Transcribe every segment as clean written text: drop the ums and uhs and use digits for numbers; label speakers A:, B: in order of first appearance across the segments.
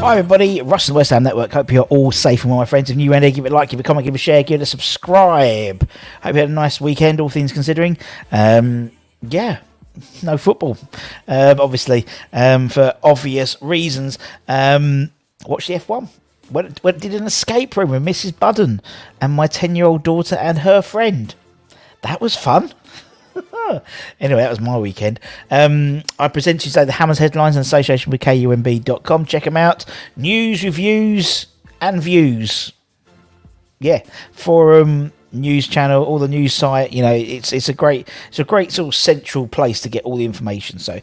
A: Hi everybody, Russ of the West Ham Network. Hope you're all safe and well, my friends. If you're new around here, give it a like, give it a comment, give it a share, give it a subscribe. Hope you had a nice weekend, all things considering. Yeah, no football, obviously, for obvious reasons. Watch the F1. Did an escape room with Mrs. Budden and my 10-year-old daughter and her friend. That was fun. Anyway, that was my weekend. I present to you today the Hammers headlines in association with KUMB.com. Check them out. News, reviews, and views. Yeah, forum, news channel, all the news site. You know, it's a great sort of central place to get all the information. So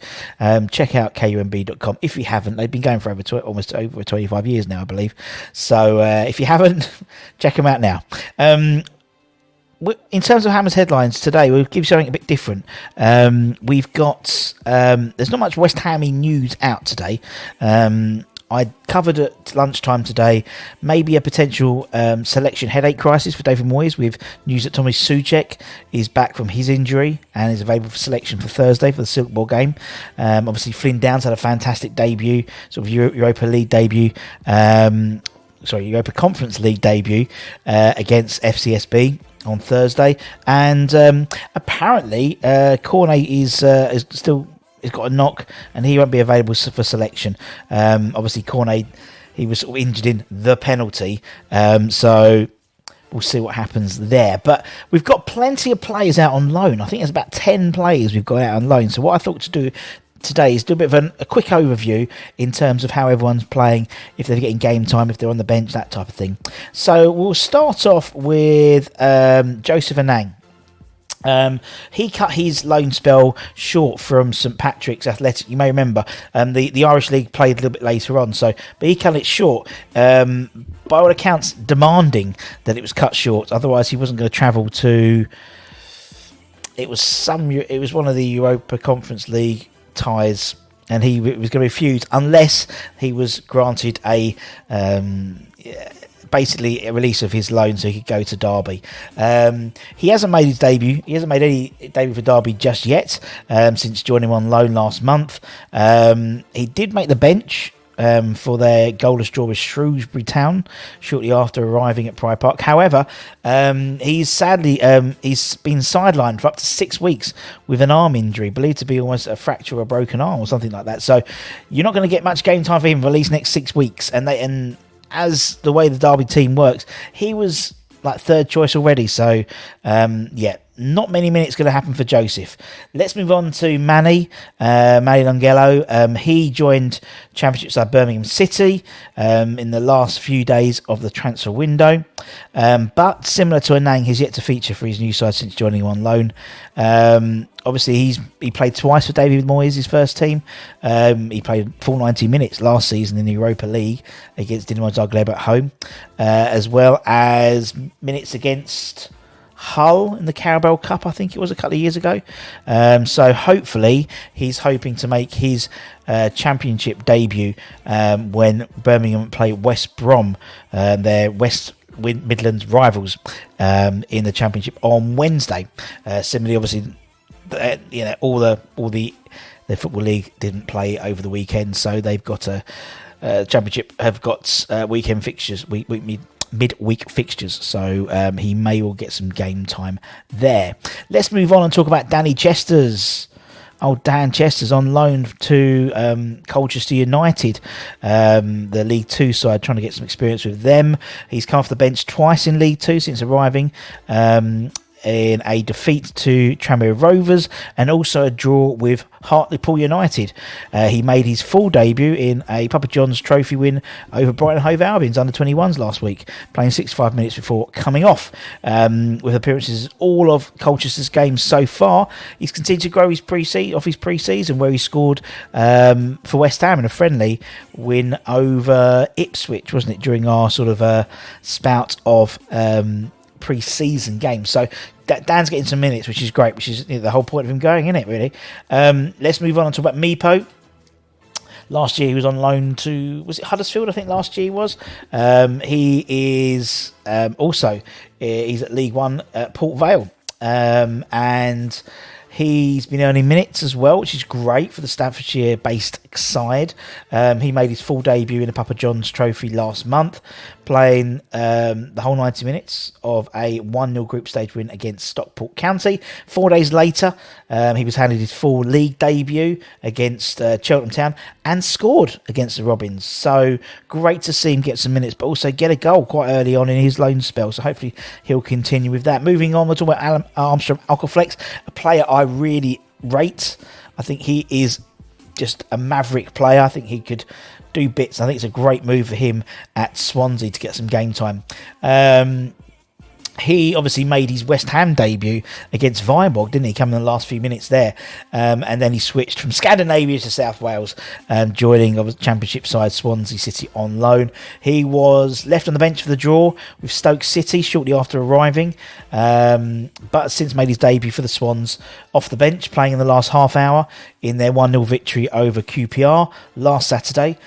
A: check out KUMB.com if you haven't. They've been going for almost over 25 years now, I believe. So if you haven't, check them out now. In terms of Hammers headlines today, we'll give you something a bit different. We've got there's not much West Hammy news out today. I covered at lunchtime today maybe a potential selection headache crisis for David Moyes, with news that Tommy Souček is back from his injury and is available for selection for Thursday for the Silk Ball game. Obviously, Flynn Downs had a fantastic debut, sort of Europa League debut. Europa Conference League debut against FCSB on Thursday, and apparently Cornet is still got a knock and he won't be available for selection. Obviously Cornet, he was sort of injured in the penalty, so we'll see what happens there. But we've got plenty of players out on loan. I think there's about 10 players we've got out on loan. So what I thought to do today is do a bit of a quick overview in terms of how everyone's playing, if they're getting game time, if they're on the bench, that type of thing. So we'll start off with Joseph Anang. He cut his loan spell short from St Patrick's Athletic. You may remember the Irish League played a little bit later on, but he cut it short. By all accounts, demanding that it was cut short. Otherwise, he wasn't going to travel to. It was one of the Europa Conference League ties, and he was going to refuse unless he was granted basically a release of his loan so he could go to Derby. He hasn't made his debut. He hasn't made any debut for Derby just yet, since joining on loan last month. He did make the bench for their goalless draw with Shrewsbury Town shortly after arriving at Pride Park. However, he's been sidelined for up to 6 weeks with an arm injury, believed to be almost a fracture or a broken arm or something like that. So you're not going to get much game time for him for at least next 6 weeks. And as the way the Derby team works, he was like third choice already. So not many minutes going to happen for Joseph. Let's move on to Manny Longello. He joined Championship side Birmingham City in the last few days of the transfer window. But similar to Anang, he's yet to feature for his new side since joining him on loan. Obviously, he played twice for David Moyes, his first team. He played full 90 minutes last season in the Europa League against Dinamo Zagreb at home, as well as minutes against Hull in the Carabao Cup, I think it was a couple of years ago. So hopefully he's hoping to make his Championship debut when Birmingham play West Brom, their West Midlands rivals, in the Championship on Wednesday. Similarly, obviously, all the Football League didn't play over the weekend, so they've got a Championship have got weekend fixtures, midweek fixtures, so he may well get some game time there. Let's move on and talk about Danny Chester's. Dan Chester's on loan to Colchester United, the League Two side, trying to get some experience with them. He's come off the bench twice in League Two since arriving, in a defeat to Tranmere Rovers and also a draw with Hartlepool United. He made his full debut in a Papa John's Trophy win over Brighton Hove Albion's under-21s last week, playing 65 minutes before coming off. With appearances all of Colchester's games so far, he's continued to grow his pre-season, where he scored for West Ham in a friendly win over Ipswich, wasn't it, during our sort of spout of pre-season games. So Dan's getting some minutes, which is great, which is the whole point of him going, isn't it, really? Let's move on and talk about Meepo. Last year he was on loan to, was it Huddersfield, I think last year he was. He is also, he's at League One at Port Vale. And He's been earning minutes as well, which is great for the Staffordshire-based side. He made his full debut in the Papa John's Trophy last month, playing the whole 90 minutes of a 1-0 group stage win against Stockport County. 4 days later, he was handed his full league debut against Cheltenham Town and scored against the Robins. So great to see him get some minutes, but also get a goal quite early on in his loan spell. So hopefully he'll continue with that. Moving on, we'll talk about Armstrong Okoflex, a player I really rate. I think he is just a maverick player. I think he could do bits. I think it's a great move for him at Swansea to get some game time. He obviously made his West Ham debut against Viborg, didn't he? Coming in the last few minutes there. And then he switched from Scandinavia to South Wales, joining the Championship side Swansea City on loan. He was left on the bench for the draw with Stoke City shortly after arriving, but since made his debut for the Swans off the bench, playing in the last half hour in their 1-0 victory over QPR last Saturday.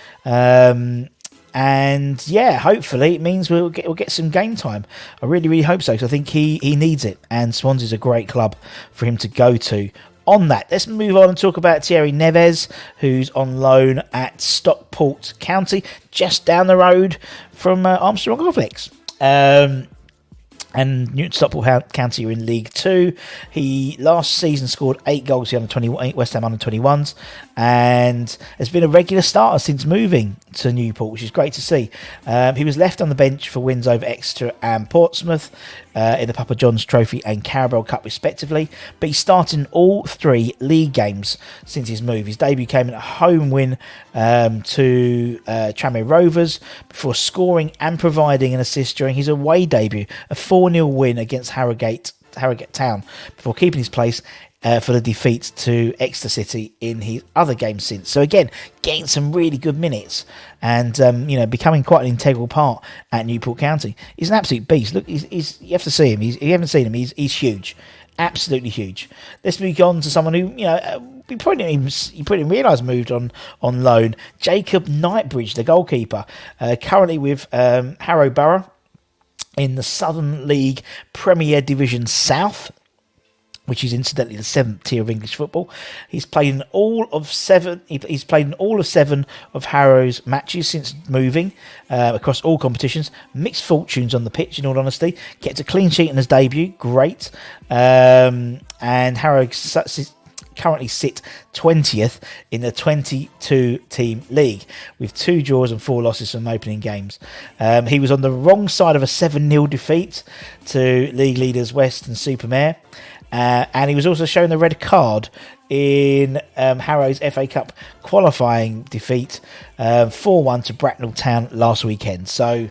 A: And yeah, hopefully it means we'll get some game time. I really, really hope so, because I think he needs it. And Swansea's a great club for him to go to. On that, let's move on and talk about Thierry Neves, who's on loan at Stockport County, just down the road from Armstrong Okoflex. And Stockport County are in League 2. He last season scored 8 goals for the West Ham under-21s, and has been a regular starter since moving to Newport, which is great to see. He was left on the bench for wins over Exeter and Portsmouth in the Papa John's Trophy and Carabao Cup respectively, but he started in all 3 league games since his move. His debut came in a home win to Tranmere Rovers before scoring and providing an assist during his away debut, a 4-0 win against Harrogate Town, before keeping his place for the defeat to Exeter City in his other games since. So again, getting some really good minutes and becoming quite an integral part at Newport County. He's an absolute beast. Look, he's you have to see him. If you haven't seen him, he's huge, absolutely huge. Let's move on to someone who you probably didn't realise moved on loan. Jacob Knightbridge, the goalkeeper, currently with Harrow Borough in the Southern League Premier Division South, which is incidentally the 7th tier of English football. He's played in all of 7. He's played in all of 7 of Harrow's matches since moving across all competitions. Mixed fortunes on the pitch, in all honesty. Gets a clean sheet in his debut, great. And Harrow currently sit 20th in the 22-team league with 2 draws and 4 losses from opening games. He was on the wrong side of a 7-0 defeat to league leaders West and Supermare. And he was also shown the red card in Harrow's FA Cup qualifying defeat 4-1 to Bracknell Town last weekend. So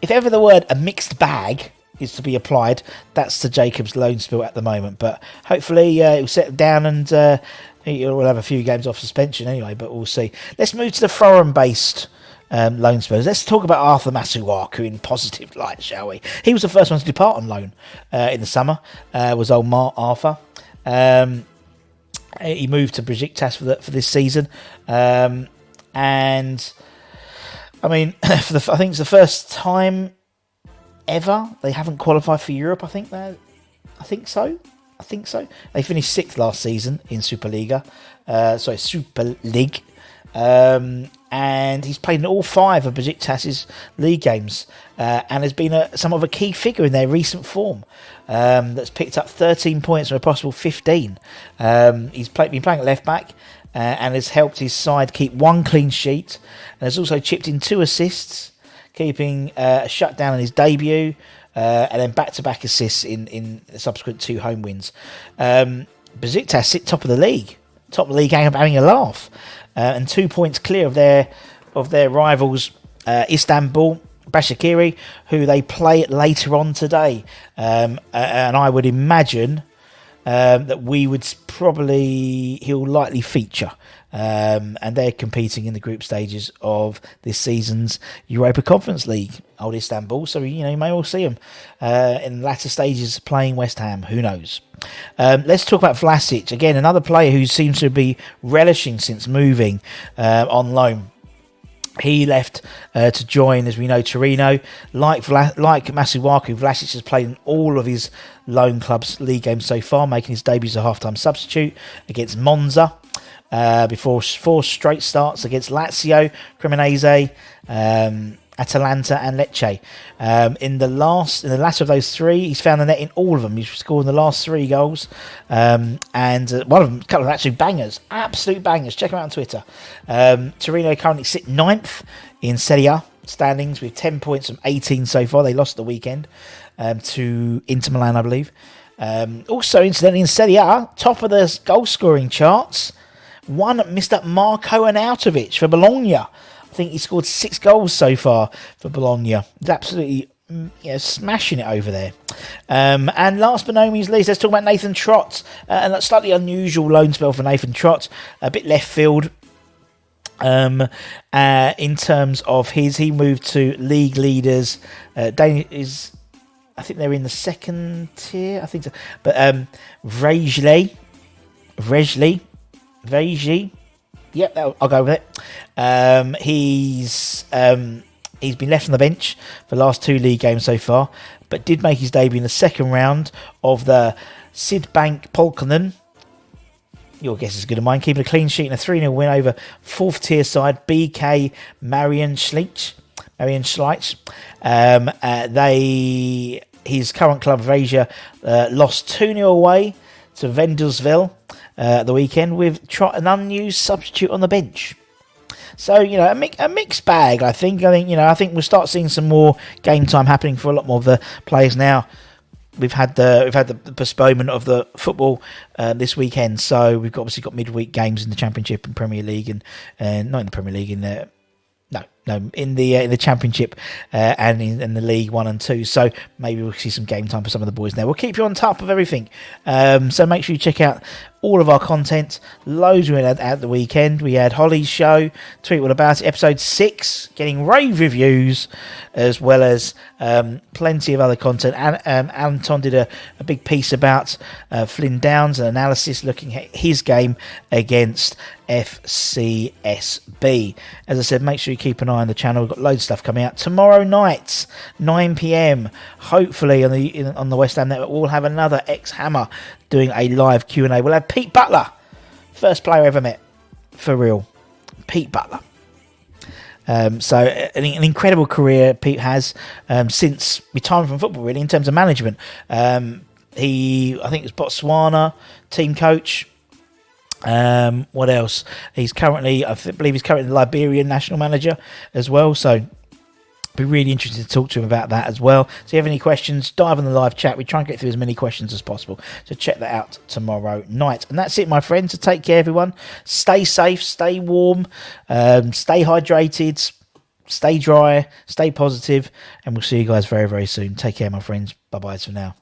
A: if ever the word a mixed bag is to be applied, that's to Jacob's loan spell at the moment. But hopefully he'll settle down and he'll have a few games off suspension anyway, but we'll see. Let's move to the foreign-based loan spells. Let's talk about Arthur Masuaku in positive light, shall we? He was the first one to depart on loan in the summer, was old Arthur. He moved to Besiktas for this season. And I mean, I think it's the first time ever they haven't qualified for Europe. I think so. They finished 6th last season in Super League. And he's played in all 5 of Besiktas' league games and has been somewhat of a key figure in their recent form. That's picked up 13 points from a possible 15. He's been playing at left back and has helped his side keep 1 clean sheet, and has also chipped in 2 assists, keeping a shutdown in his debut, and then back-to-back assists in the subsequent 2 home wins. Besiktas sit top of the league having a laugh, and 2 points clear of their rivals Istanbul Başakşehir, who they play later on today. And I would imagine that he'll likely feature. And they're competing in the group stages of this season's Europa Conference League, old Istanbul. So, you may all see him in the latter stages playing West Ham. Who knows? Let's talk about Vlasic. Again, another player who seems to be relishing since moving on loan. He left to join, as we know, Torino. Like Masuaku, Vlasic has played in all of his loan clubs' league games so far, making his debut as a half-time substitute against Monza. Before 4 straight starts against Lazio, Cremonese, Atalanta and Lecce. In the latter of those 3, he's found the net in all of them. He's scored in the last 3 goals, and one of them, a couple of actually bangers, absolute bangers. Check him out on Twitter. Torino currently sit 9th in Serie A standings with 10 points from 18 so far. They lost the weekend to Inter Milan, I believe. Also, incidentally, in Serie A, top of the goal scoring charts, one Mr. Marko Arnautovic for Bologna. I think he scored 6 goals so far for Bologna. He's absolutely smashing it over there. And last but no means least, let's talk about Nathan Trott. And a slightly unusual loan spell for Nathan Trott. A bit left field. In terms of he moved to league leaders. I think they're in the 2nd tier. I think so. But Vrejli. Yep, I'll go with it. He's been left on the bench for the last 2 league games so far, but did make his debut in the 2nd round of the Sidbank Polkanen. Your guess is as good as mine. Keeping a clean sheet in a 3-0 win over 4th tier side BK Marian Schleich. His current club of Asia lost 2-0 away to Vendelsville the weekend with Trott, an unused substitute on the bench. So, a mixed bag, I think. I think we'll start seeing some more game time happening for a lot more of the players now. We've had the postponement of the football this weekend, so we've obviously got midweek games in the Championship and Premier League, and not in the Premier League, in the in the Championship and in the League 1 and 2. So maybe we'll see some game time for some of the boys now. We'll keep you on top of everything. So make sure you check out all of our content. Loads we had at the weekend. We had Holly's show, Tweet What About It, episode 6, getting rave reviews, as well as plenty of other content. And Anton did a big piece about Flynn Downs, an analysis looking at his game against FCSB. As I said, make sure you keep an eye on the channel. We've got loads of stuff coming out tomorrow night, 9 p.m. Hopefully on the West Ham Network, we'll have another ex-Hammer doing a live Q&A. We'll have Pete Butler, first player I ever met, for real, Pete Butler. So an incredible career Pete has since retirement from football, really, in terms of management. I think it's Botswana team coach. What else? I believe he's currently the Liberian national manager as well. So be really interested to talk to him about that as well. So if you have any questions, dive in the live chat. We try and get through as many questions as possible. So check that out tomorrow night. And that's it, my friends. So take care, everyone. Stay safe, stay warm, stay hydrated, stay dry, stay positive, and we'll see you guys very, very soon. Take care, my friends. Bye-bye for now.